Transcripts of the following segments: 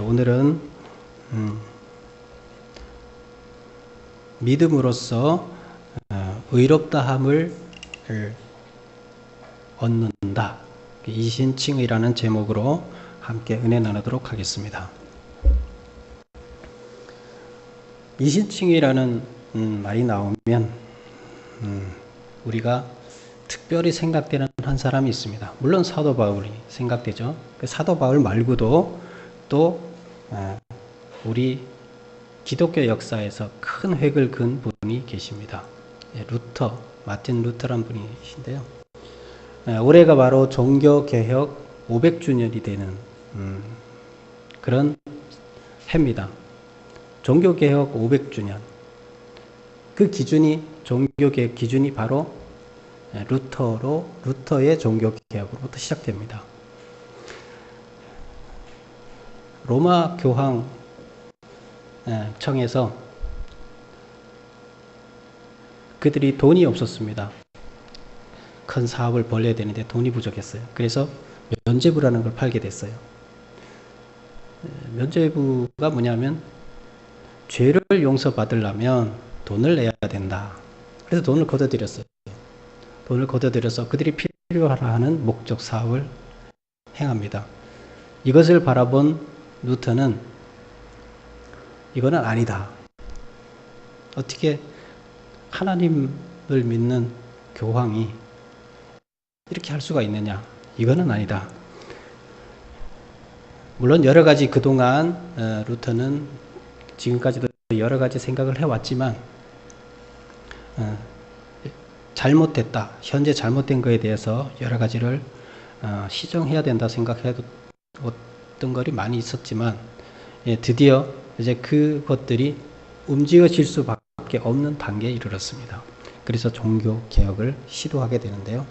오늘은 믿음으로써 의롭다함을 얻는다. 이신칭의라는 제목으로 함께 은혜 나누도록 하겠습니다. 이신칭의라는 말이 나오면 우리가 특별히 생각되는 한 사람이 있습니다. 물론 사도 바울이 생각되죠. 그 사도 바울 말고도 또 우리 기독교 역사에서 큰 획을 그은 분이 계십니다. 루터, 마틴 루터란 분이신데요. 올해가 바로 종교개혁 500주년이 되는 그런 해입니다. 종교개혁 500주년. 그 기준이, 종교개혁 기준이 바로 루터의 종교개혁으로부터 시작됩니다. 로마 교황청에서 그들이 돈이 없었습니다. 큰 사업을 벌려야 되는데 돈이 부족했어요. 그래서 면죄부라는 걸 팔게 됐어요. 면죄부가 뭐냐면 죄를 용서받으려면 돈을 내야 된다. 그래서 돈을 걷어들였어요. 돈을 걷어들여서 그들이 필요하는 목적 사업을 행합니다. 이것을 바라본 루터는 이거는 아니다. 어떻게 하나님을 믿는 교황이 이렇게 할 수가 있느냐. 이거는 아니다. 물론 여러 가지 그동안 루터는 지금까지도 여러 가지 생각을 해왔지만 잘못됐다. 현재 잘못된 거에 대해서 여러 가지를 시정해야 된다 생각해왔던 것이 많이 있었지만 드디어 이제 그것들이 움직여질 수밖에 없는 단계에 이르렀습니다. 그래서 종교 개혁을 시도하게 되는데요.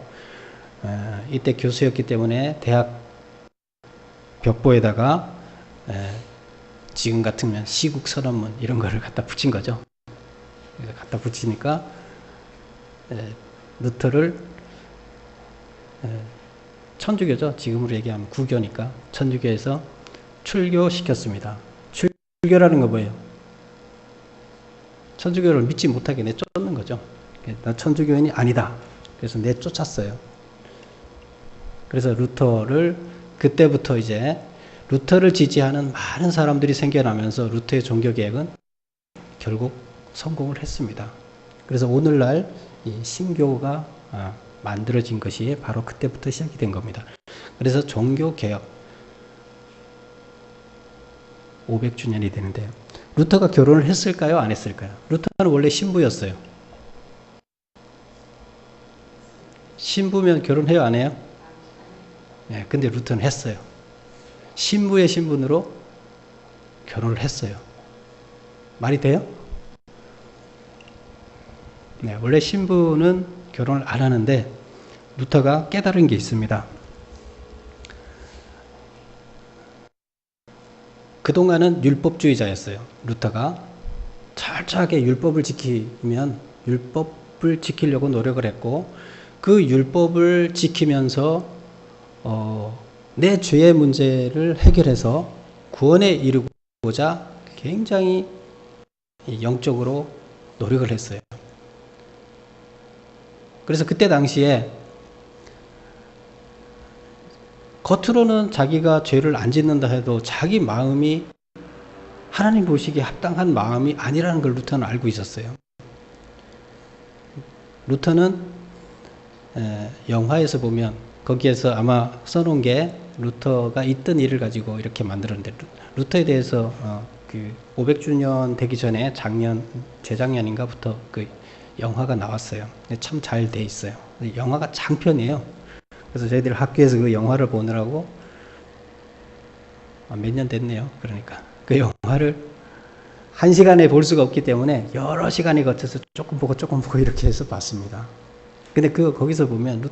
이때 교수였기 때문에 대학 벽보에다가 지금 같으면 시국 선언문 이런 거를 갖다 붙인 거죠. 그래서 갖다 붙이니까 루터를 천주교죠. 지금으로 얘기하면 구교니까 천주교에서 출교시켰습니다. 출교라는 거 뭐예요? 천주교를 믿지 못하게 내쫓는 거죠. 나 천주교인이 아니다. 그래서 내쫓았어요. 그래서 루터를 그때부터 이제 루터를 지지하는 많은 사람들이 생겨나면서 루터의 종교개혁은 결국 성공을 했습니다. 그래서 오늘날 이 신교가 만들어진 것이 바로 그때부터 시작이 된 겁니다. 그래서 종교개혁 500주년이 되는데요. 루터가 결혼을 했을까요? 안 했을까요? 루터는 원래 신부였어요. 신부면 결혼해요? 안 해요? 네, 근데 루터는 했어요. 신부의 신분으로 결혼을 했어요. 말이 돼요? 네, 원래 신부는 결혼을 안 하는데 루터가 깨달은 게 있습니다. 그동안은 율법주의자였어요. 루터가 철저하게 율법을 지키려고 노력을 했고 그 율법을 지키면서 내 죄의 문제를 해결해서 구원에 이르고자 굉장히 영적으로 노력을 했어요. 그래서 그때 당시에 겉으로는 자기가 죄를 안 짓는다 해도 자기 마음이 하나님 보시기에 합당한 마음이 아니라는 걸 루터는 알고 있었어요. 루터는 영화에서 보면 거기에서 아마 써놓은 게 루터가 있던 일을 가지고 이렇게 만들었는데 루터에 대해서 그 500주년 되기 전에 재작년인가부터 그 영화가 나왔어요. 참 잘 돼 있어요. 영화가 장편이에요. 그래서 저희들 학교에서 그 영화를 보느라고 몇 년 됐네요. 그러니까 그 영화를 한 시간에 볼 수가 없기 때문에 여러 시간에 거쳐서 조금 보고 이렇게 해서 봤습니다. 근데 거기서 보면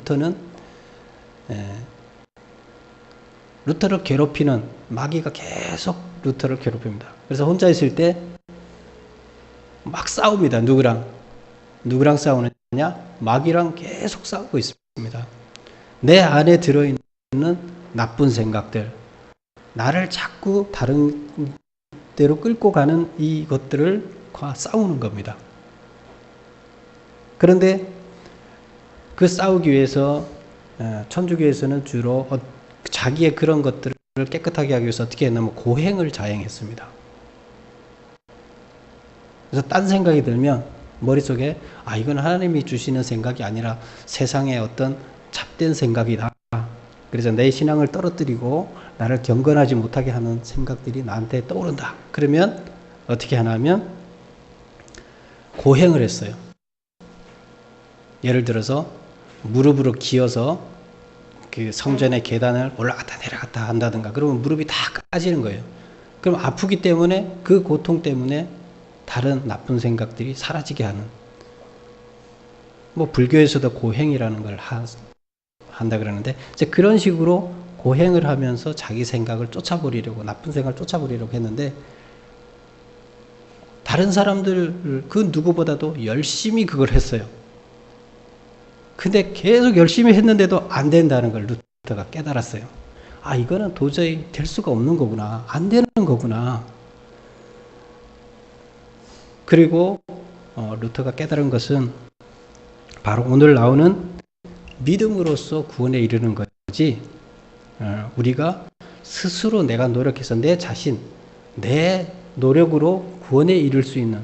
루터를 괴롭히는 마귀가 계속 루터를 괴롭힙니다. 그래서 혼자 있을 때 막 싸웁니다. 누구랑 싸우느냐? 마귀랑 계속 싸우고 있습니다. 내 안에 들어있는 나쁜 생각들, 나를 자꾸 다른 데로 끌고 가는 이것들과 싸우는 겁니다. 그런데 그 싸우기 위해서 천주교에서는 주로 자기의 그런 것들을 깨끗하게 하기 위해서 어떻게 했냐면 고행을 자행했습니다. 그래서 딴 생각이 들면 머릿속에 이건 하나님이 주시는 생각이 아니라 세상의 어떤 잡된 생각이다. 그래서 내 신앙을 떨어뜨리고 나를 경건하지 못하게 하는 생각들이 나한테 떠오른다. 그러면 어떻게 하냐면 고행을 했어요. 예를 들어서 무릎으로 기어서 그 성전의 계단을 올라갔다 내려갔다 한다든가 그러면 무릎이 다 까지는 거예요. 그럼 아프기 때문에 그 고통 때문에 다른 나쁜 생각들이 사라지게 하는, 뭐 불교에서도 고행이라는 걸 한다 그러는데 이제 그런 식으로 고행을 하면서 자기 생각을 쫓아버리려고, 나쁜 생각을 쫓아버리려고 했는데 다른 사람들 그 누구보다도 열심히 그걸 했어요. 근데 계속 열심히 했는데도 안 된다는 걸 루터가 깨달았어요. 이거는 도저히 될 수가 없는 거구나. 안 되는 거구나. 그리고 루터가 깨달은 것은 바로 오늘 나오는 믿음으로써 구원에 이르는 거지, 우리가 스스로 내가 노력해서 내 자신, 내 노력으로 구원에 이를 수 있는,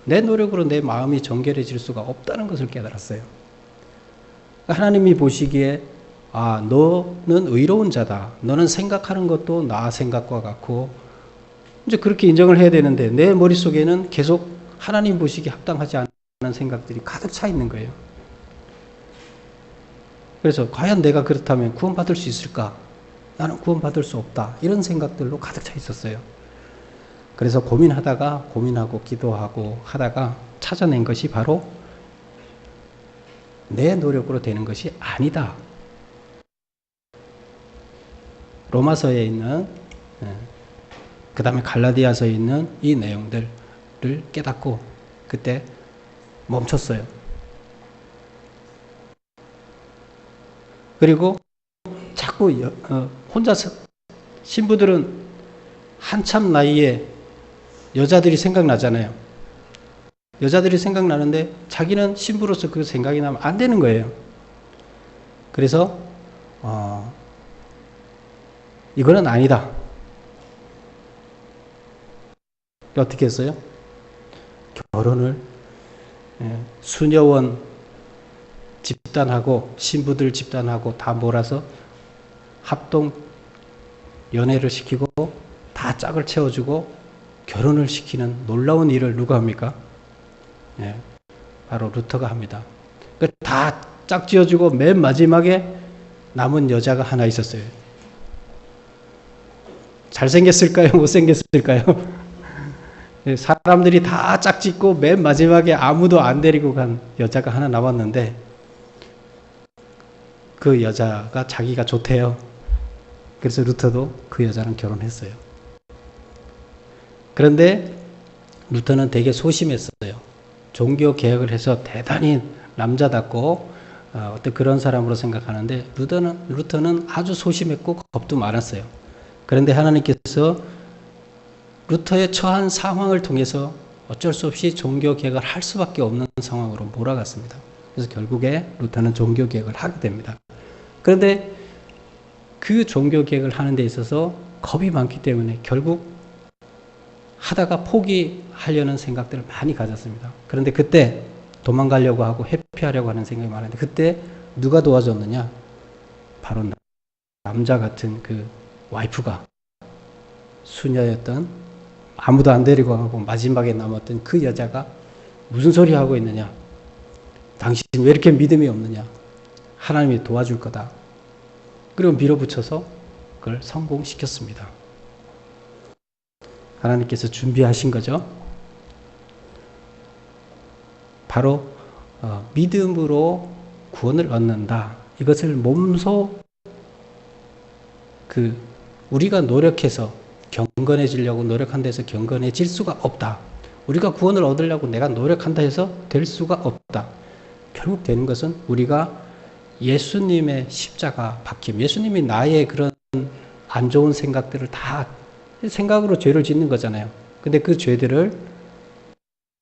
내 노력으로 내 마음이 정결해질 수가 없다는 것을 깨달았어요. 하나님이 보시기에 너는 의로운 자다. 너는 생각하는 것도 나 생각과 같고, 이제 그렇게 인정을 해야 되는데 내 머릿속에는 계속 하나님 보시기에 합당하지 않은 생각들이 가득 차 있는 거예요. 그래서 과연 내가 그렇다면 구원받을 수 있을까? 나는 구원받을 수 없다. 이런 생각들로 가득 차 있었어요. 그래서 고민하고 기도하고 하다가 찾아낸 것이 바로 내 노력으로 되는 것이 아니다. 로마서에 있는, 그 다음에 갈라디아서에 있는 이 내용들을 깨닫고 그때 멈췄어요. 그리고 자꾸 혼자서, 신부들은 한참 나이에 여자들이 생각나잖아요. 여자들이 생각나는데 자기는 신부로서 그 생각이 나면 안 되는 거예요. 그래서 이거는 아니다. 어떻게 했어요? 결혼을 수녀원 집단하고 신부들 집단하고 다 몰아서 합동 연애를 시키고 다 짝을 채워주고 결혼을 시키는 놀라운 일을 누가 합니까? 바로 루터가 합니다. 다 짝 지어주고 맨 마지막에 남은 여자가 하나 있었어요. 잘생겼을까요? 못생겼을까요? 사람들이 다 짝 짓고 맨 마지막에 아무도 안 데리고 간 여자가 하나 남았는데 그 여자가 자기가 좋대요. 그래서 루터도 그 여자랑 결혼했어요. 그런데 루터는 되게 소심했어요. 종교 개혁을 해서 대단히 남자답고 어떤 그런 사람으로 생각하는데 루터는 아주 소심했고 겁도 많았어요. 그런데 하나님께서 루터의 처한 상황을 통해서 어쩔 수 없이 종교 개혁을 할 수밖에 없는 상황으로 몰아갔습니다. 그래서 결국에 루터는 종교 개혁을 하게 됩니다. 그런데 그 종교 개혁을 하는 데 있어서 겁이 많기 때문에 결국 하다가 포기하려는 생각들을 많이 가졌습니다. 그런데 그때 도망가려고 하고 회피하려고 하는 생각이 많은데 그때 누가 도와줬느냐? 바로 남자 같은 그 와이프가, 수녀였던, 아무도 안 데리고 가고 마지막에 남았던 그 여자가 무슨 소리 하고 있느냐? 당신 왜 이렇게 믿음이 없느냐? 하나님이 도와줄 거다. 그리고 밀어붙여서 그걸 성공시켰습니다. 하나님께서 준비하신 거죠. 바로 믿음으로 구원을 얻는다. 이것을 몸소 우리가 노력해서 경건해지려고 노력한다 해서 경건해질 수가 없다. 우리가 구원을 얻으려고 내가 노력한다 해서 될 수가 없다. 결국 되는 것은 우리가 예수님의 십자가 박힘, 예수님이 나의 그런 안 좋은 생각들을 다 생각으로 죄를 짓는 거잖아요. 근데 그 죄들을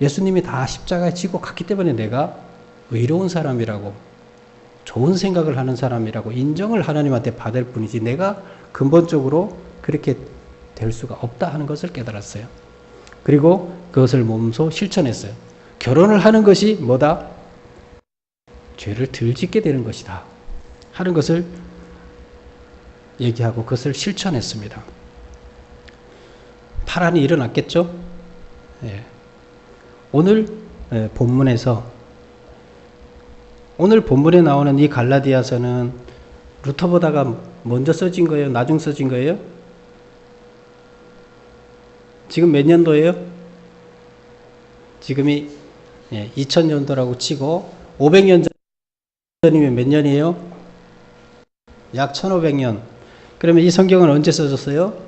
예수님이 다 십자가에 지고 갔기 때문에 내가 의로운 사람이라고, 좋은 생각을 하는 사람이라고 인정을 하나님한테 받을 뿐이지 내가 근본적으로 그렇게 될 수가 없다 하는 것을 깨달았어요. 그리고 그것을 몸소 실천했어요. 결혼을 하는 것이 뭐다? 죄를 덜 짓게 되는 것이다 하는 것을 얘기하고 그것을 실천했습니다. 파란이 일어났겠죠? 예. 오늘 본문에서, 오늘 본문에 나오는 이 갈라디아서는 루터보다가 먼저 써진 거예요? 나중 써진 거예요? 지금 몇 년도예요? 지금이 2000년도라고 치고 500년 전이면 몇 년이에요? 약 1500년. 그러면 이 성경은 언제 써졌어요?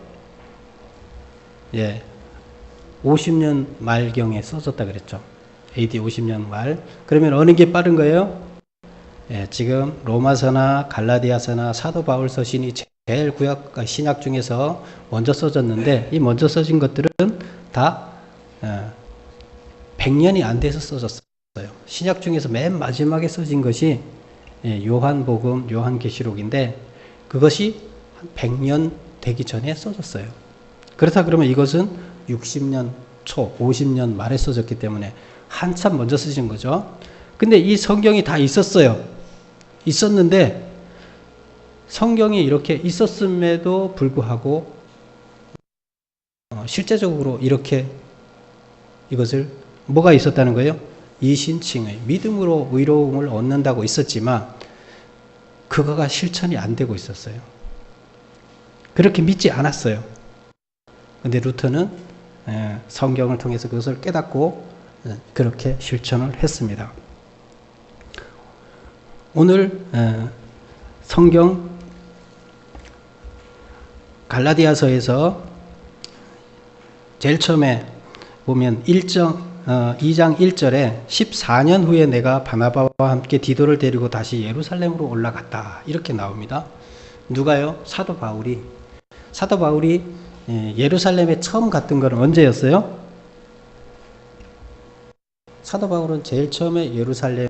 50년 말경에 써졌다 그랬죠. AD 50년 말. 그러면 어느 게 빠른 거예요? 지금 로마서나 갈라디아서나 사도 바울 서신이 제일 신약 중에서 먼저 써졌는데, 이 먼저 써진 것들은 다 100년이 안 돼서 써졌어요. 신약 중에서 맨 마지막에 써진 것이 요한복음, 요한계시록인데 그것이 한 100년 되기 전에 써졌어요. 그렇다 그러면 이것은 60년 초, 50년 말에 써졌기 때문에 한참 먼저 쓰신 거죠. 근데 이 성경이 다 있었는데 성경이 이렇게 있었음에도 불구하고 실제적으로 이렇게 이것을 뭐가 있었다는 거예요? 이신칭의 믿음으로 의로움을 얻는다고 있었지만 그거가 실천이 안 되고 있었어요. 그렇게 믿지 않았어요. 근데 루터는 성경을 통해서 그것을 깨닫고 그렇게 실천을 했습니다. 오늘 성경 갈라디아서에서 제일 처음에 보면 2장 1절에 14년 후에 내가 바나바와 함께 디도를 데리고 다시 예루살렘으로 올라갔다 이렇게 나옵니다. 누가요? 사도 바울이 예루살렘에 처음 갔던 건 언제였어요? 사도 바울은 제일 처음에 예루살렘,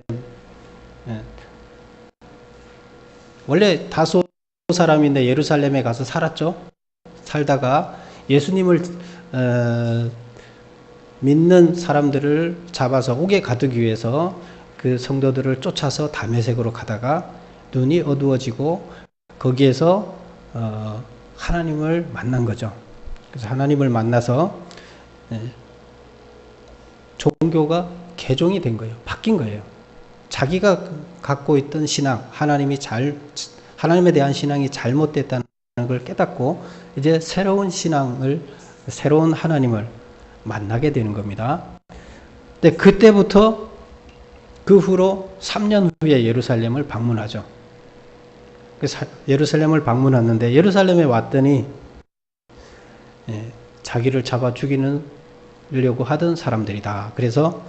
원래 다소 사람인데 예루살렘에 가서 살았죠. 살다가 예수님을 믿는 사람들을 잡아서 옥에 가두기 위해서 그 성도들을 쫓아서 다메섹으로 가다가 눈이 어두워지고 거기에서 하나님을 만난 거죠. 그래서 하나님을 만나서 종교가 개종이 된 거예요. 바뀐 거예요. 자기가 갖고 있던 신앙, 하나님에 대한 신앙이 잘못됐다는 걸 깨닫고 이제 새로운 신앙을, 새로운 하나님을 만나게 되는 겁니다. 근데 그때부터 그 후로 3년 후에 예루살렘을 방문하죠. 그래서 예루살렘을 방문했는데 예루살렘에 왔더니 자기를 잡아 죽이려고 하던 사람들이다. 그래서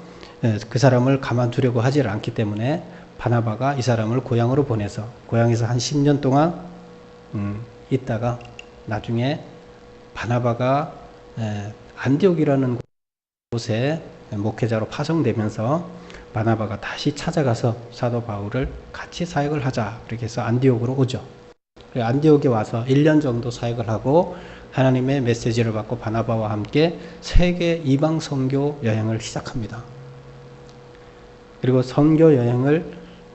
그 사람을 가만두려고 하지 않기 때문에 바나바가 이 사람을 고향으로 보내서 고향에서 한 10년 동안 있다가 나중에 바나바가 안디옥이라는 곳에 목회자로 파송되면서 바나바가 다시 찾아가서 사도 바울을 같이 사역을 하자 이렇게 해서 안디옥으로 오죠. 안디옥에 와서 1년 정도 사역을 하고 하나님의 메시지를 받고 바나바와 함께 세계 이방 선교 여행을 시작합니다. 그리고 선교 여행을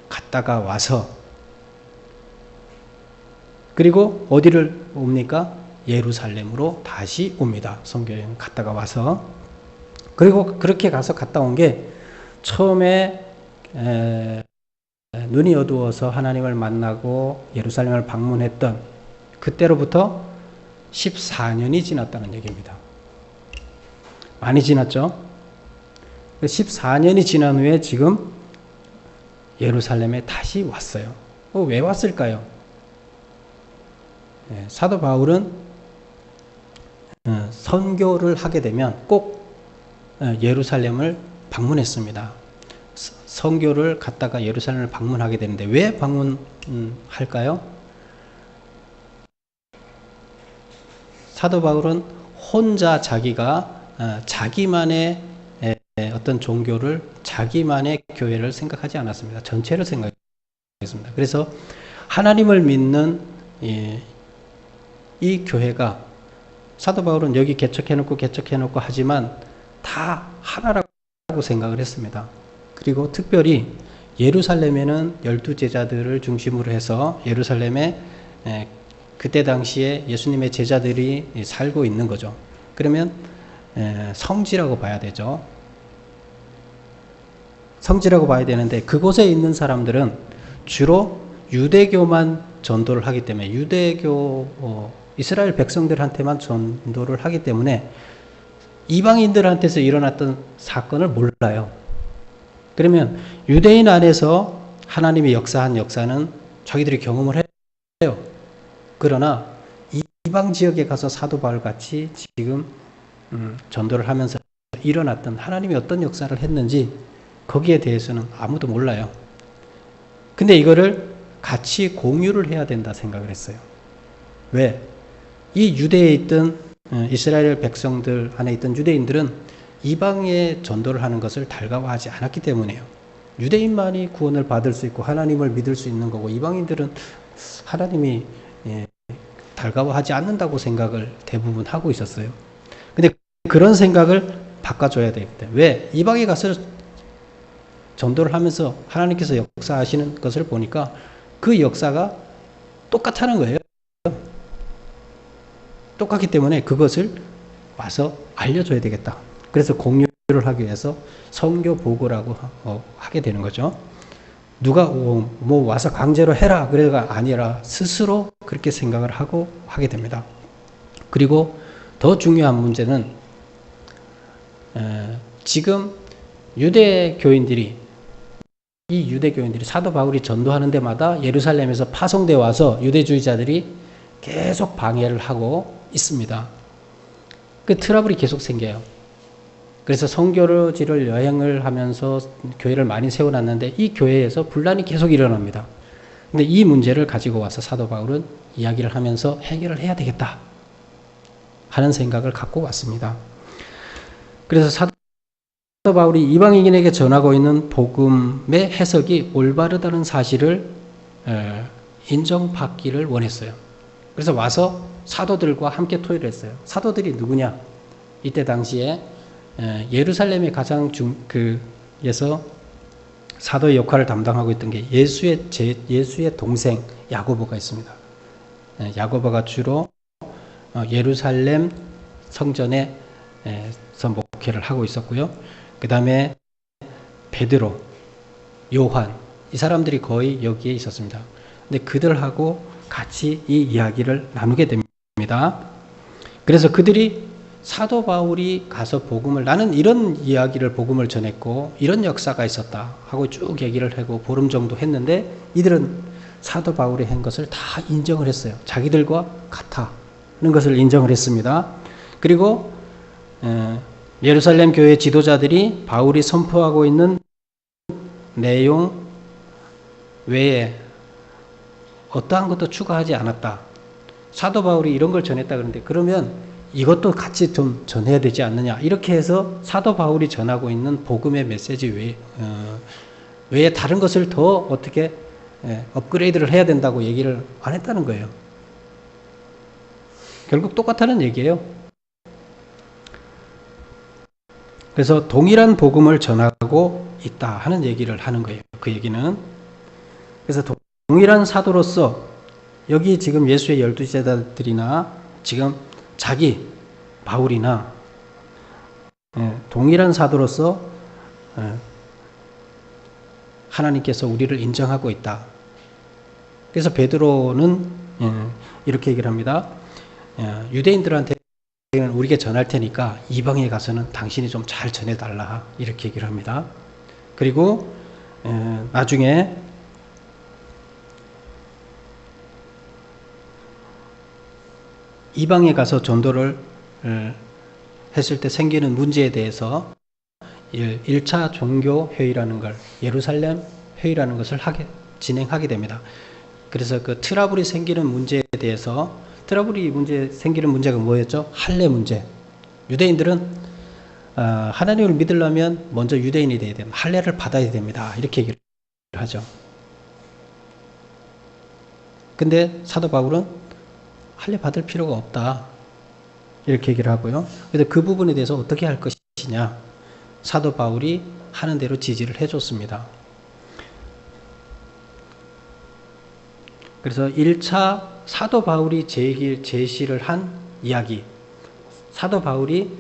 갔다가 와서 그리고 어디를 옵니까? 예루살렘으로 다시 옵니다. 선교 여행 갔다가 와서. 그리고 그렇게 가서 갔다 온 게 처음에 눈이 어두워서 하나님을 만나고 예루살렘을 방문했던 그때로부터 14년이 지났다는 얘기입니다. 많이 지났죠? 14년이 지난 후에 지금 예루살렘에 다시 왔어요. 왜 왔을까요? 사도 바울은 선교를 하게 되면 꼭 예루살렘을 방문했습니다. 선교를 갔다가 예루살렘을 방문하게 되는데 왜 방문할까요? 사도 바울은 혼자 자기가 자기만의 어떤 종교를, 자기만의 교회를 생각하지 않았습니다. 전체를 생각했습니다. 그래서 하나님을 믿는 이 교회가, 사도 바울은 여기 개척해놓고 하지만 다 하나라고 생각을 했습니다. 그리고 특별히 예루살렘에는 12제자들을 중심으로 해서 예루살렘에 그때 당시에 예수님의 제자들이 살고 있는 거죠. 그러면 성지라고 봐야 되죠. 성지라고 봐야 되는데, 그곳에 있는 사람들은 주로 유대교만 전도를 하기 때문에, 이스라엘 백성들한테만 전도를 하기 때문에 이방인들한테서 일어났던 사건을 몰라요. 그러면 유대인 안에서 하나님이 역사한 역사는 자기들이 경험을 해요. 그러나 이방 지역에 가서 사도 바울 같이 지금 전도를 하면서 일어났던 하나님이 어떤 역사를 했는지 거기에 대해서는 아무도 몰라요. 근데 이거를 같이 공유를 해야 된다 생각을 했어요. 왜? 이 유대에 있던 이스라엘 백성들 안에 있던 유대인들은 이방에 전도를 하는 것을 달가워하지 않았기 때문에요. 유대인만이 구원을 받을 수 있고 하나님을 믿을 수 있는 거고, 이방인들은 하나님이 달가워하지 않는다고 생각을 대부분 하고 있었어요. 근데 그런 생각을 바꿔줘야 되겠다. 왜? 이방에 가서 전도를 하면서 하나님께서 역사하시는 것을 보니까 그 역사가 똑같다는 거예요. 똑같기 때문에 그것을 와서 알려줘야 되겠다. 그래서 공유를 하기 위해서 선교 보고라고 하게 되는 거죠. 누가 뭐 와서 강제로 해라 그래가 아니라 스스로 그렇게 생각을 하고 하게 됩니다. 그리고 더 중요한 문제는 지금 유대교인들이 사도 바울이 전도하는 데마다 예루살렘에서 파송돼 와서 유대주의자들이 계속 방해를 하고 있습니다. 그 트러블이 계속 생겨요. 그래서 선교지를 여행을 하면서 교회를 많이 세워놨는데 이 교회에서 분란이 계속 일어납니다. 근데 이 문제를 가지고 와서 사도 바울은 이야기를 하면서 해결을 해야 되겠다 하는 생각을 갖고 왔습니다. 그래서 사도 바울이 이방인에게 전하고 있는 복음의 해석이 올바르다는 사실을 인정받기를 원했어요. 그래서 와서 사도들과 함께 토의를 했어요. 사도들이 누구냐? 이때 당시에 예루살렘의 가장 에서 사도의 역할을 담당하고 있던 게 예수의 동생 야고보가 있습니다. 야고보가 주로 예루살렘 성전에서 목회를 하고 있었고요. 그 다음에 베드로, 요한, 이 사람들이 거의 여기에 있었습니다. 근데 그들하고 같이 이 이야기를 나누게 됩니다. 그래서 그들이 사도 바울이 가서 나는 이런 이야기를 복음을 전했고 이런 역사가 있었다 하고 쭉 얘기를 하고 보름 정도 했는데, 이들은 사도 바울이 한 것을 다 인정을 했어요. 자기들과 같다는 것을 인정을 했습니다. 그리고 예루살렘 교회 지도자들이 바울이 선포하고 있는 내용 외에 어떠한 것도 추가하지 않았다. 사도 바울이 이런 걸 전했다 그러는데 그러면 이것도 같이 좀 전해야 되지 않느냐. 이렇게 해서 사도 바울이 전하고 있는 복음의 메시지 외에 다른 것을 더 어떻게 업그레이드를 해야 된다고 얘기를 안 했다는 거예요. 결국 똑같다는 얘기예요. 그래서 동일한 복음을 전하고 있다 하는 얘기를 하는 거예요. 그 얘기는. 그래서 동일한 사도로서 여기 지금 예수의 12제자들이나 지금 자기 바울이나 동일한 사도로서 하나님께서 우리를 인정하고 있다. 그래서 베드로는 이렇게 얘기를 합니다. 유대인들한테는 우리가 전할 테니까 이방에 가서는 당신이 좀 잘 전해달라. 이렇게 얘기를 합니다. 그리고 나중에 이방에 가서 전도를 했을 때 생기는 문제에 대해서 1차 종교회의라는 걸, 예루살렘 회의라는 것을 진행하게 됩니다. 그래서 그 트러블이 생기는 문제에 대해서 트러블이 생기는 문제가 뭐였죠? 할례 문제. 유대인들은 하나님을 믿으려면 먼저 유대인이 돼야 됩니다. 할례를 받아야 됩니다. 이렇게 얘기를 하죠. 근데 사도 바울은 할례 받을 필요가 없다. 이렇게 얘기를 하고요. 그래서 그 부분에 대해서 어떻게 할 것이냐. 사도 바울이 하는 대로 지지를 해줬습니다. 그래서 1차 사도 바울이 제시를 한 이야기. 사도 바울이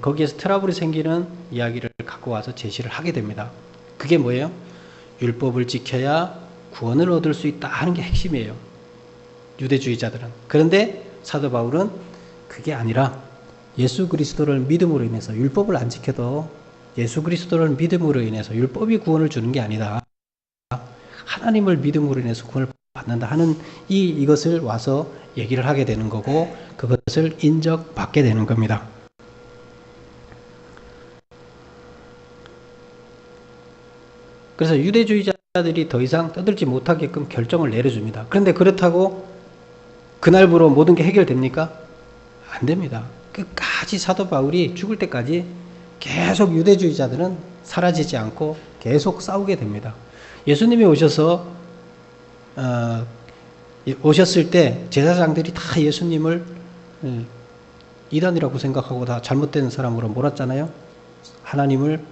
거기에서 트러블이 생기는 이야기를 갖고 와서 제시를 하게 됩니다. 그게 뭐예요? 율법을 지켜야 구원을 얻을 수 있다 하는 게 핵심이에요. 유대주의자들은. 그런데 사도 바울은 그게 아니라 예수 그리스도를 믿음으로 인해서 율법을 안 지켜도 예수 그리스도를 믿음으로 인해서 율법이 구원을 주는 게 아니다. 하나님을 믿음으로 인해서 구원을 받는다 하는 이것을 와서 얘기를 하게 되는 거고 그것을 인정받게 되는 겁니다. 그래서 유대주의자들이 더 이상 떠들지 못하게끔 결정을 내려줍니다. 그런데 그렇다고 그날부로 모든 게 해결됩니까? 안 됩니다. 끝까지 사도 바울이 죽을 때까지 계속 유대주의자들은 사라지지 않고 계속 싸우게 됩니다. 예수님이 오셨을 때 제사장들이 다 예수님을 이단이라고 생각하고 다 잘못된 사람으로 몰았잖아요. 하나님을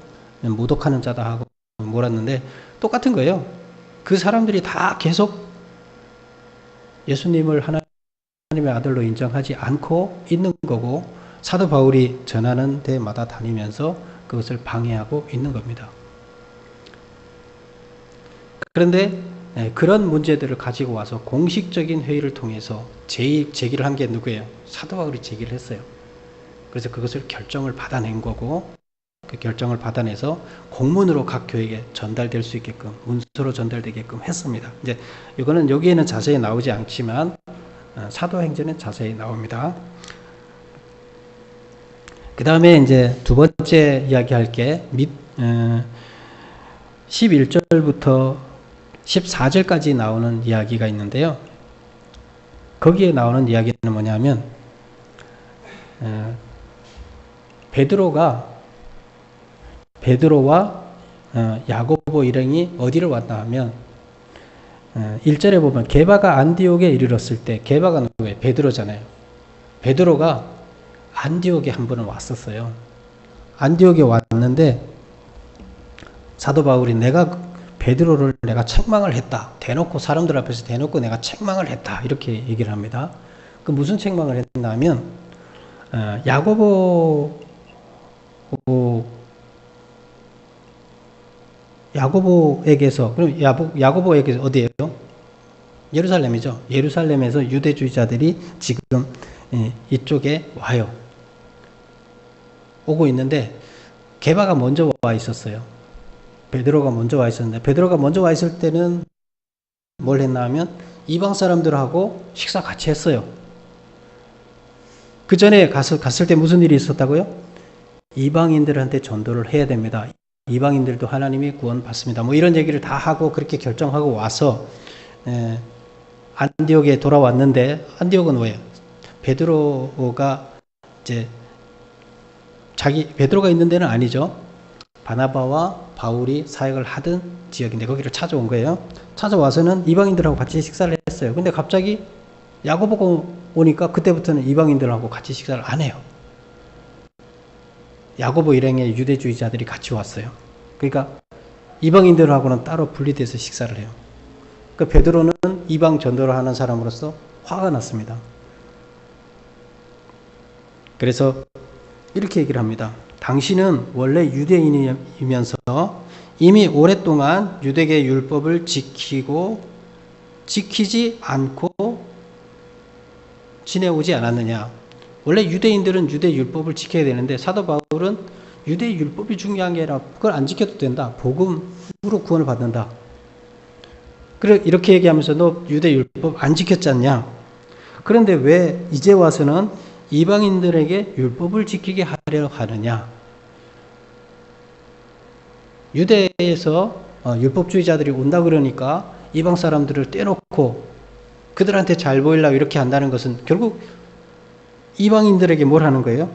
모독하는 자다 하고 몰았는데 똑같은 거예요. 그 사람들이 다 계속 예수님을 하나님의 아들로 인정하지 않고 있는 거고 사도 바울이 전하는 데마다 다니면서 그것을 방해하고 있는 겁니다. 그런데 그런 문제들을 가지고 와서 공식적인 회의를 통해서 제기를 한 게 누구예요? 사도 바울이 제기를 했어요. 그래서 그것을 결정을 받아낸 거고 그 결정을 받아내서 공문으로 각 교회에 전달될 수 있게끔 문서로 전달되게끔 했습니다. 이제 이거는 여기에는 자세히 나오지 않지만 사도행전에 자세히 나옵니다. 그 다음에 이제 두 번째 이야기할 게 11절부터 14절까지 나오는 이야기가 있는데요. 거기에 나오는 이야기는 뭐냐면 베드로와 야고보 일행이 어디를 왔다 하면 1절에 보면 게바가 안디옥에 이르렀을 때 게바가 누구예요? 베드로잖아요. 베드로가 안디옥에 한 번은 왔었어요. 안디옥에 왔는데 사도 바울이 베드로를 내가 책망을 했다. 대놓고 사람들 앞에서 대놓고 내가 책망을 했다. 이렇게 얘기를 합니다. 그 무슨 책망을 했냐면 야고보에게서 그럼 야고보에게서 어디예요? 예루살렘이죠. 예루살렘에서 유대주의자들이 지금 이쪽에 와요. 오고 있는데 게바가 먼저 와 있었어요. 베드로가 먼저 와 있었는데 베드로가 먼저 와 있을 때는 뭘 했나 하면 이방 사람들하고 식사 같이 했어요. 그 전에 갔을 때 무슨 일이 있었다고요? 이방인들한테 전도를 해야 됩니다. 이방인들도 하나님이 구원 받습니다. 뭐 이런 얘기를 다 하고 그렇게 결정하고 와서 안디옥에 돌아왔는데 안디옥은 왜요? 베드로가 이제 베드로가 있는 데는 아니죠. 바나바와 바울이 사역을 하던 지역인데 거기를 찾아온 거예요. 찾아와서는 이방인들하고 같이 식사를 했어요. 근데 갑자기 야고보가 오니까 그때부터는 이방인들하고 같이 식사를 안 해요. 야고보 일행의 유대주의자들이 같이 왔어요. 그러니까 이방인들하고는 따로 분리돼서 식사를 해요. 그 베드로는 이방 전도를 하는 사람으로서 화가 났습니다. 그래서 이렇게 얘기를 합니다. 당신은 원래 유대인이면서 이미 오랫동안 유대계 율법을 지키지 않고 지내오지 않았느냐. 원래 유대인들은 유대 율법을 지켜야 되는데 사도 바울은 유대 율법이 중요한 게 아니라 그걸 안 지켜도 된다. 복음으로 구원을 받는다. 그래 이렇게 얘기하면서 너 유대 율법 안 지켰지 않냐. 그런데 왜 이제 와서는 이방인들에게 율법을 지키게 하려 하느냐. 유대에서 율법주의자들이 온다 그러니까 이방 사람들을 떼놓고 그들한테 잘 보이려고 이렇게 한다는 것은 결국 이방인들에게 뭘 하는 거예요?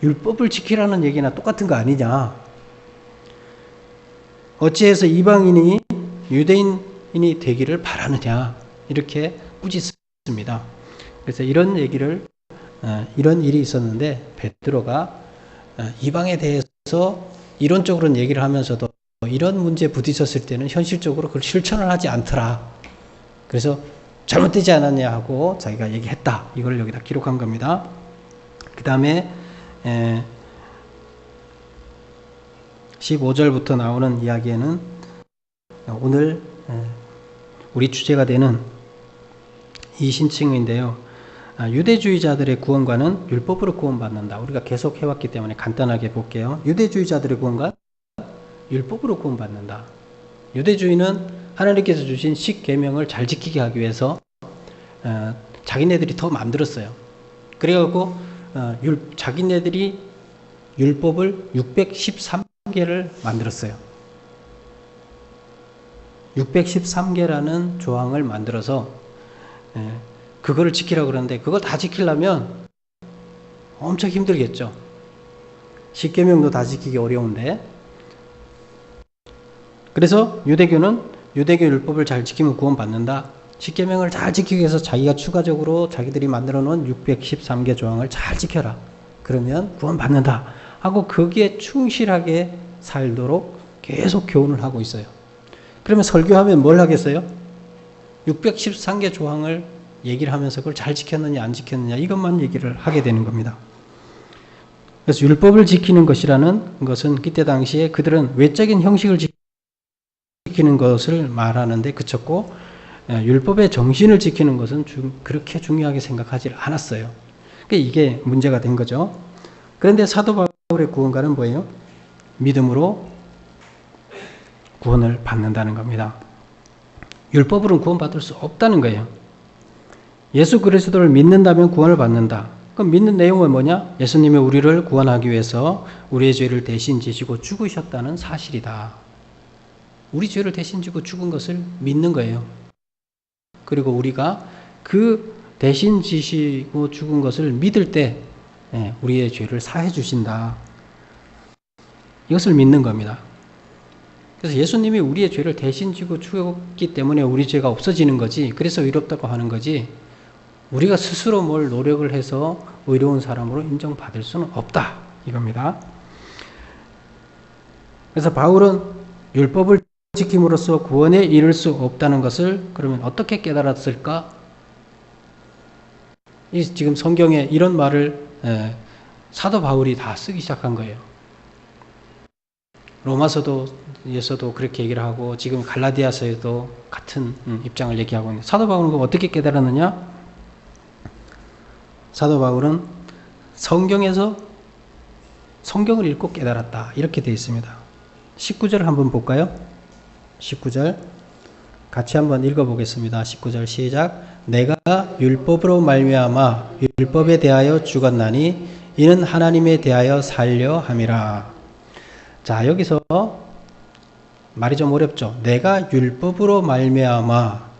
율법을 지키라는 얘기나 똑같은 거 아니냐. 어찌해서 이방인이 유대인이 되기를 바라느냐. 이렇게 꾸짖습니다. 그래서 이런 얘기를 이런 일이 있었는데 베드로가 이방에 대해서 이론적으로는 얘기를 하면서도 이런 문제에 부딪혔을 때는 현실적으로 그걸 실천을 하지 않더라. 그래서 잘못되지 않았냐 하고 자기가 얘기했다. 이걸 여기다 기록한 겁니다. 그 다음에 15절부터 나오는 이야기에는 오늘 우리 주제가 되는 이 신칭인데요. 유대주의자들의 구원과는 율법으로 구원받는다. 우리가 계속 해왔기 때문에 간단하게 볼게요. 유대주의자들의 구원과 율법으로 구원받는다. 유대주의는 하나님께서 주신 십계명을 잘 지키게 하기 위해서 자기네들이 더 만들었어요. 그래갖고 자기네들이 율법을 613개를 만들었어요. 613개라는 조항을 만들어서 그거를 지키라고 그러는데 그걸 다 지키려면 엄청 힘들겠죠. 십계명도 다 지키기 어려운데. 그래서 유대교는 유대교 율법을 잘 지키면 구원받는다. 십계명을 잘 지키기 위해서 자기가 추가적으로 자기들이 만들어 놓은 613개 조항을 잘 지켜라. 그러면 구원받는다. 하고 거기에 충실하게 살도록 계속 교훈을 하고 있어요. 그러면 설교하면 뭘 하겠어요? 613개 조항을 얘기를 하면서 그걸 잘 지켰느냐 안 지켰느냐 이것만 얘기를 하게 되는 겁니다. 그래서 율법을 지키는 것이라는 것은 그때 당시에 그들은 외적인 형식을 지키는 것을 말하는데 그쳤고 율법의 정신을 지키는 것은 그렇게 중요하게 생각하지 않았어요. 그러니까 이게 문제가 된 거죠. 그런데 사도 바울의 구원과는 뭐예요? 믿음으로 구원을 받는다는 겁니다. 율법으로는 구원받을 수 없다는 거예요. 예수 그리스도를 믿는다면 구원을 받는다. 그럼 믿는 내용은 뭐냐? 예수님이 우리를 구원하기 위해서 우리의 죄를 대신 지시고 죽으셨다는 사실이다. 우리 죄를 대신 지고 죽은 것을 믿는 거예요. 그리고 우리가 그 대신 지시고 죽은 것을 믿을 때 우리의 죄를 사해 주신다. 이것을 믿는 겁니다. 그래서 예수님이 우리의 죄를 대신 지고 죽었기 때문에 우리 죄가 없어지는 거지. 그래서 의롭다고 하는 거지. 우리가 스스로 뭘 노력을 해서 의로운 사람으로 인정받을 수는 없다. 이겁니다. 그래서 바울은 율법을 지킴으로써 구원에 이를 수 없다는 것을 그러면 어떻게 깨달았을까? 지금 성경에 이런 말을 사도 바울이 다 쓰기 시작한 거예요. 로마서도에서도 그렇게 얘기를 하고 지금 갈라디아서에도 같은 입장을 얘기하고 있는데 사도 바울은 그걸 어떻게 깨달았느냐? 사도 바울은 성경에서 성경을 읽고 깨달았다. 이렇게 되어 있습니다. 19절 한번 볼까요? 19절 같이 한번 읽어보겠습니다. 19절 시작. 내가 율법으로 말미암아 율법에 대하여 죽었나니 이는 하나님에 대하여 살려 함이라. 자, 여기서 말이 좀 어렵죠. 내가 율법으로 말미암아,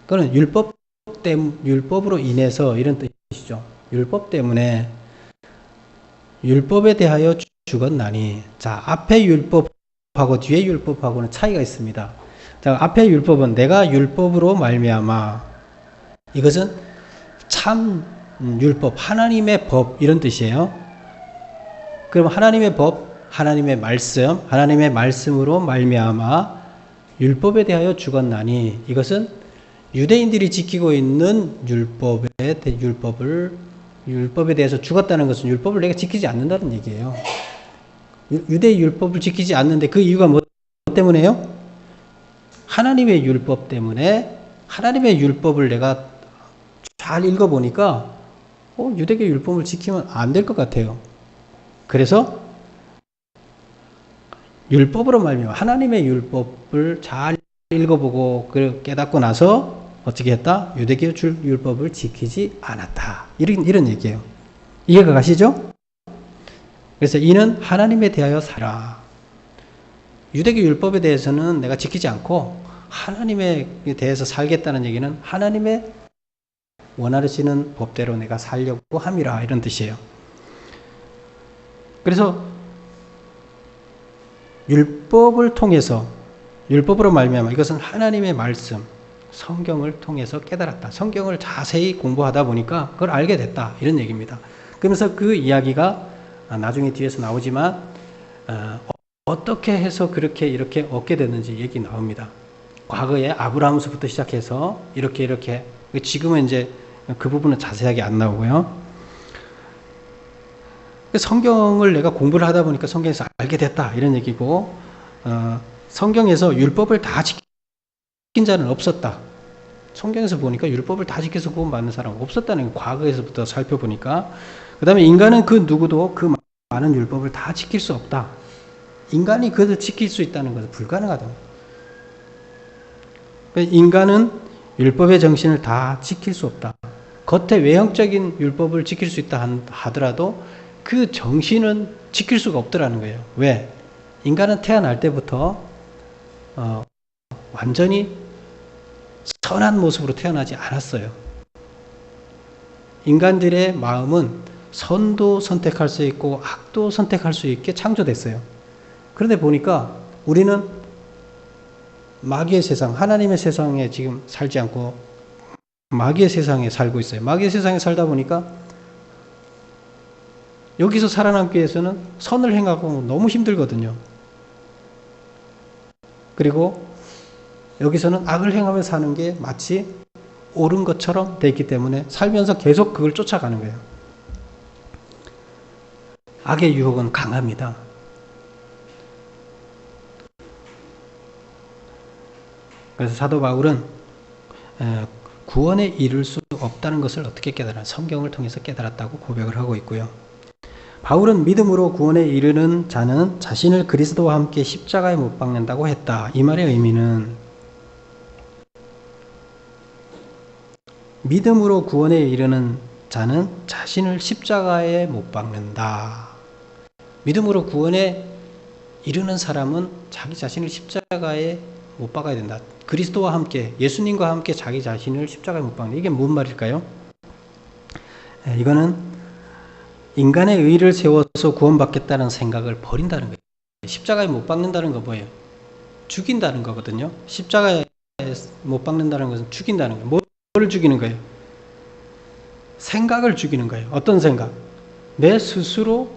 그건 율법으로 인해서 이런 뜻이죠. 율법 때문에 율법에 대하여 죽었나니. 자, 앞에 율법하고 뒤에 율법하고는 차이가 있습니다. 자, 앞에 율법은 내가 율법으로 말미암아. 이것은 참 율법, 하나님의 법 이런 뜻이에요. 그럼 하나님의 법, 하나님의 말씀으로 말미암아 율법에 대하여 죽었나니. 이것은 유대인들이 지키고 있는 율법에 대해서 죽었다는 것은 율법을 내가 지키지 않는다는 얘기예요. 유대 율법을 지키지 않는데 그 이유가 뭐 때문에요? 하나님의 율법 때문에. 하나님의 율법을 내가 잘 읽어보니까 유대교 율법을 지키면 안 될 것 같아요. 그래서 율법으로 말미암아 하나님의 율법을 잘 읽어보고 깨닫고 나서 어떻게 했다? 유대교 율법을 지키지 않았다. 이런 얘기예요. 이해가 가시죠? 그래서 이는 하나님에 대하여 살아. 유대교 율법에 대해서는 내가 지키지 않고 하나님에 대해서 살겠다는 얘기는 하나님의 원하시는 법대로 내가 살려고 함이라, 이런 뜻이에요. 그래서 율법을 통해서, 율법으로 말미암아, 이것은 하나님의 말씀, 성경을 통해서 깨달았다. 성경을 자세히 공부하다 보니까 그걸 알게 됐다, 이런 얘기입니다. 그러면서 그 이야기가 나중에 뒤에서 나오지만 어떻게 해서 그렇게 이렇게 얻게 됐는지 얘기 나옵니다. 과거에 아브라함서부터 시작해서 이렇게 지금은 이제 그 부분은 자세하게 안 나오고요. 성경을 내가 공부를 하다 보니까 성경에서 알게 됐다, 이런 얘기고, 성경에서 율법을 다 지킨 자는 없었다. 성경에서 보니까 율법을 다 지켜서 구원받는 사람은 없었다는 거, 과거에서부터 살펴보니까. 그 다음에 인간은 그 누구도 그 많은 율법을 다 지킬 수 없다. 인간이 그것을 지킬 수 있다는 것은 불가능하다. 인간은 율법의 정신을 다 지킬 수 없다. 겉에 외형적인 율법을 지킬 수 있다 하더라도 그 정신은 지킬 수가 없더라는 거예요. 왜? 인간은 태어날 때부터 완전히 선한 모습으로 태어나지 않았어요. 인간들의 마음은 선도 선택할 수 있고 악도 선택할 수 있게 창조됐어요. 그런데 보니까 우리는 마귀의 세상, 하나님의 세상에 지금 살지 않고 마귀의 세상에 살고 있어요. 마귀의 세상에 살다 보니까 여기서 살아남기 위해서는 선을 행하고 너무 힘들거든요. 그리고 여기서는 악을 행하며 사는 게 마치 옳은 것처럼 돼 있기 때문에 살면서 계속 그걸 쫓아가는 거예요. 악의 유혹은 강합니다. 그래서 사도 바울은 구원에 이를 수 없다는 것을 어떻게 깨달아? 성경을 통해서 깨달았다고 고백을 하고 있고요. 바울은 믿음으로 구원에 이르는 자는 자신을 그리스도와 함께 십자가에 못 박는다고 했다. 이 말의 의미는 믿음으로 구원에 이르는 자는 자신을 십자가에 못 박는다. 믿음으로 구원에 이르는 사람은 자기 자신을 십자가에 못 박아야 된다. 그리스도와 함께, 예수님과 함께 자기 자신을 십자가에 못 박는다. 이게 무슨 말일까요? 이거는 인간의 의를 세워서 구원받겠다는 생각을 버린다는 거예요. 십자가에 못 박는다는 거 뭐예요? 죽인다는 거거든요. 십자가에 못 박는다는 것은 죽인다는 거예요. 뭐를 죽이는 거예요? 생각을 죽이는 거예요. 어떤 생각? 내 스스로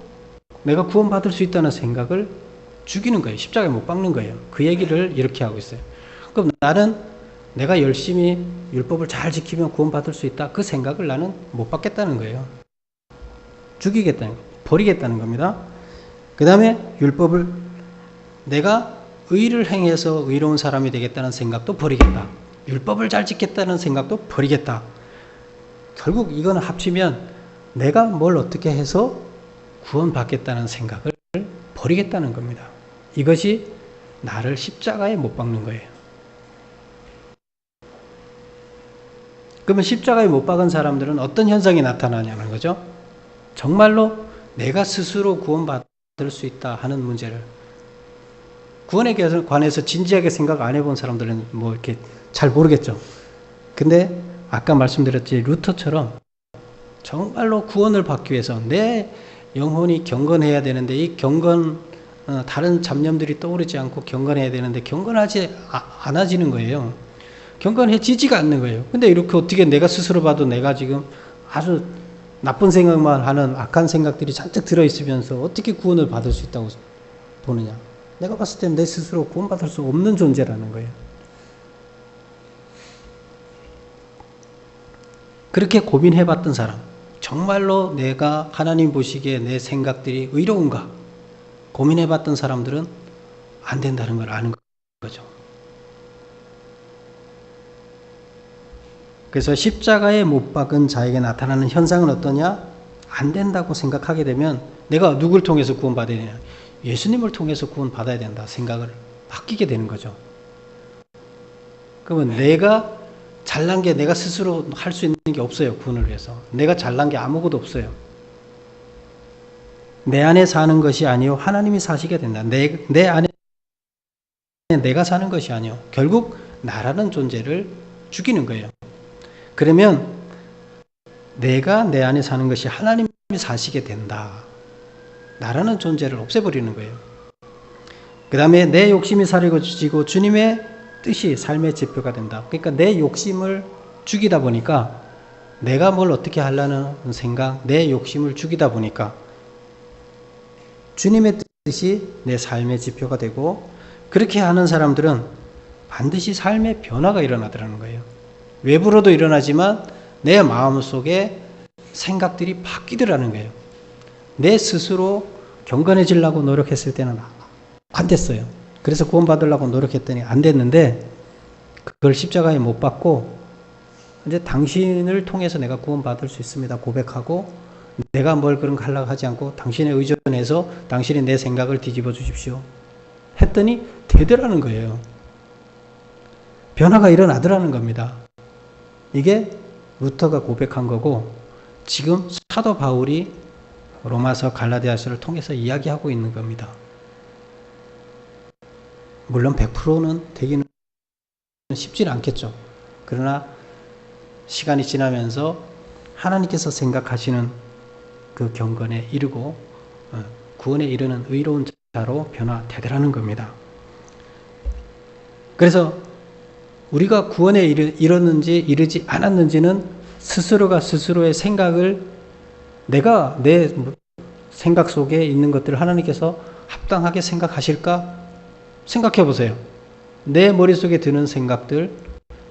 내가 구원받을 수 있다는 생각을 죽이는 거예요. 십자가에 못 박는 거예요. 그 얘기를 이렇게 하고 있어요. 그럼 나는 내가 열심히 율법을 잘 지키면 구원받을 수 있다. 그 생각을 나는 못 받겠다는 거예요. 죽이겠다는 거예요. 버리겠다는 겁니다. 그 다음에 율법을 내가 의를 행해서 의로운 사람이 되겠다는 생각도 버리겠다. 율법을 잘 지켰다는 생각도 버리겠다. 결국 이거는 합치면 내가 뭘 어떻게 해서 구원받겠다는 생각을 버리겠다는 겁니다. 이것이 나를 십자가에 못 박는 거예요. 그러면 십자가에 못 박은 사람들은 어떤 현상이 나타나냐는 거죠. 정말로 내가 스스로 구원받을 수 있다 하는 문제를, 구원에 관해서 진지하게 생각 안 해본 사람들은 뭐 이렇게 잘 모르겠죠. 근데 아까 말씀드렸지, 루터처럼 정말로 구원을 받기 위해서 내 영혼이 경건해야 되는데, 이 경건, 다른 잡념들이 떠오르지 않고 경건해야 되는데 경건하지 않아지는 거예요. 경건해지지가 않는 거예요. 근데 이렇게 어떻게 내가 스스로 봐도 내가 지금 아주 나쁜 생각만 하는 악한 생각들이 잔뜩 들어있으면서 어떻게 구원을 받을 수 있다고 보느냐. 내가 봤을 때 내 스스로 구원받을 수 없는 존재라는 거예요. 그렇게 고민해봤던 사람, 정말로 내가 하나님 보시기에 내 생각들이 의로운가 고민해봤던 사람들은 안 된다는 걸 아는 거죠. 그래서 십자가에 못 박은 자에게 나타나는 현상은 어떠냐? 안 된다고 생각하게 되면 내가 누굴 통해서 구원받아야 되냐? 예수님을 통해서 구원받아야 된다 생각을 바뀌게 되는 거죠. 그러면 내가 잘난 게 내가 스스로 할 수 있는 게 없어요. 구원을 위해서. 내가 잘난 게 아무것도 없어요. 내 안에 사는 것이 아니요 하나님이 사시게 된다. 내 안에 내가 사는 것이 아니요 결국 나라는 존재를 죽이는 거예요. 그러면 내가 내 안에 사는 것이 하나님이 사시게 된다. 나라는 존재를 없애버리는 거예요. 그 다음에 내 욕심이 사라지고 주님의 뜻이 삶의 지표가 된다. 그러니까 내 욕심을 죽이다 보니까 내가 뭘 어떻게 하려는 생각, 내 욕심을 죽이다 보니까 주님의 뜻이 내 삶의 지표가 되고, 그렇게 하는 사람들은 반드시 삶의 변화가 일어나더라는 거예요. 외부로도 일어나지만 내 마음속에 생각들이 바뀌더라는 거예요. 내 스스로 경건해지려고 노력했을 때는 안 됐어요. 그래서 구원받으려고 노력했더니 안 됐는데 그걸 십자가에 못 박고 이제 당신을 통해서 내가 구원받을 수 있습니다 고백하고, 내가 뭘 그런 거 하려고 하지 않고 당신에 의존해서 당신이 내 생각을 뒤집어 주십시오 했더니 되더라는 거예요. 변화가 일어나더라는 겁니다. 이게 루터가 고백한 거고, 지금 사도 바울이 로마서 갈라디아서를 통해서 이야기하고 있는 겁니다. 물론 100%는 되기는 쉽지는 않겠죠. 그러나 시간이 지나면서 하나님께서 생각하시는 그 경건에 이르고 구원에 이르는 의로운 자로 변화되더라는 겁니다. 그래서 우리가 구원에 이르는지 이르지 않았는지는 스스로가 스스로의 생각을, 내가 내 생각 속에 있는 것들을 하나님께서 합당하게 생각하실까 생각해 보세요. 내 머릿속에 드는 생각들,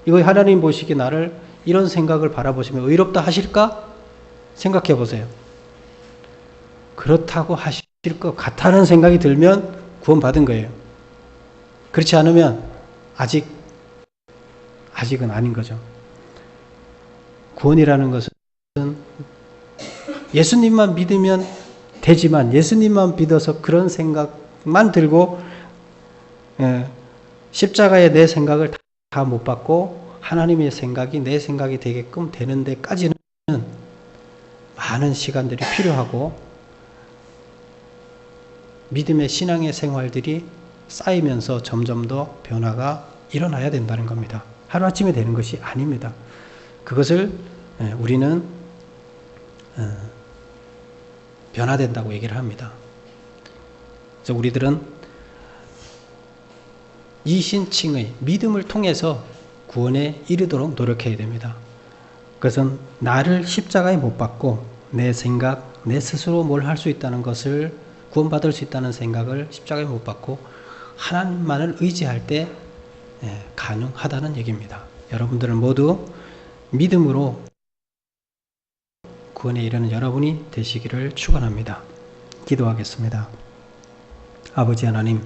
이거 하나님 보시기에 나를 이런 생각을 바라보시면 의롭다 하실까 생각해 보세요. 그렇다고 하실 것 같다는 생각이 들면 구원받은 거예요. 그렇지 않으면 아직은 아닌 거죠. 구원이라는 것은 예수님만 믿으면 되지만, 예수님만 믿어서 그런 생각만 들고 십자가에 내 생각을 다 못 받고 하나님의 생각이 내 생각이 되게끔 되는 데까지는 많은 시간들이 필요하고 믿음의 신앙의 생활들이 쌓이면서 점점 더 변화가 일어나야 된다는 겁니다. 하루아침에 되는 것이 아닙니다. 그것을 우리는 변화된다고 얘기를 합니다. 그래서 우리들은 이신칭의 믿음을 통해서 구원에 이르도록 노력해야 됩니다. 그것은 나를 십자가에 못 박고 내 생각, 내 스스로 뭘 할 수 있다는 것을, 구원받을 수 있다는 생각을 십자가에 못 박고 하나님만을 의지할 때 가능하다는 얘기입니다. 여러분들은 모두 믿음으로 구원에 이르는 여러분이 되시기를 축원합니다. 기도하겠습니다. 아버지 하나님,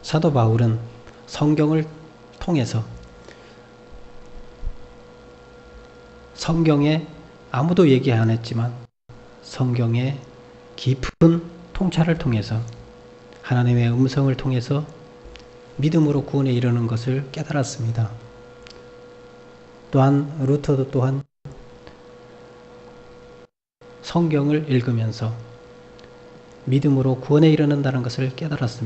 사도 바울은 성경을 통해서, 성경에 아무도 얘기 안 했지만 성경의 깊은 통찰을 통해서 하나님의 음성을 통해서 믿음으로 구원에 이르는 것을 깨달았습니다. 또한 루터도 또한 성경을 읽으면서 믿음으로 구원에 이르는다는 것을 깨달았습니다.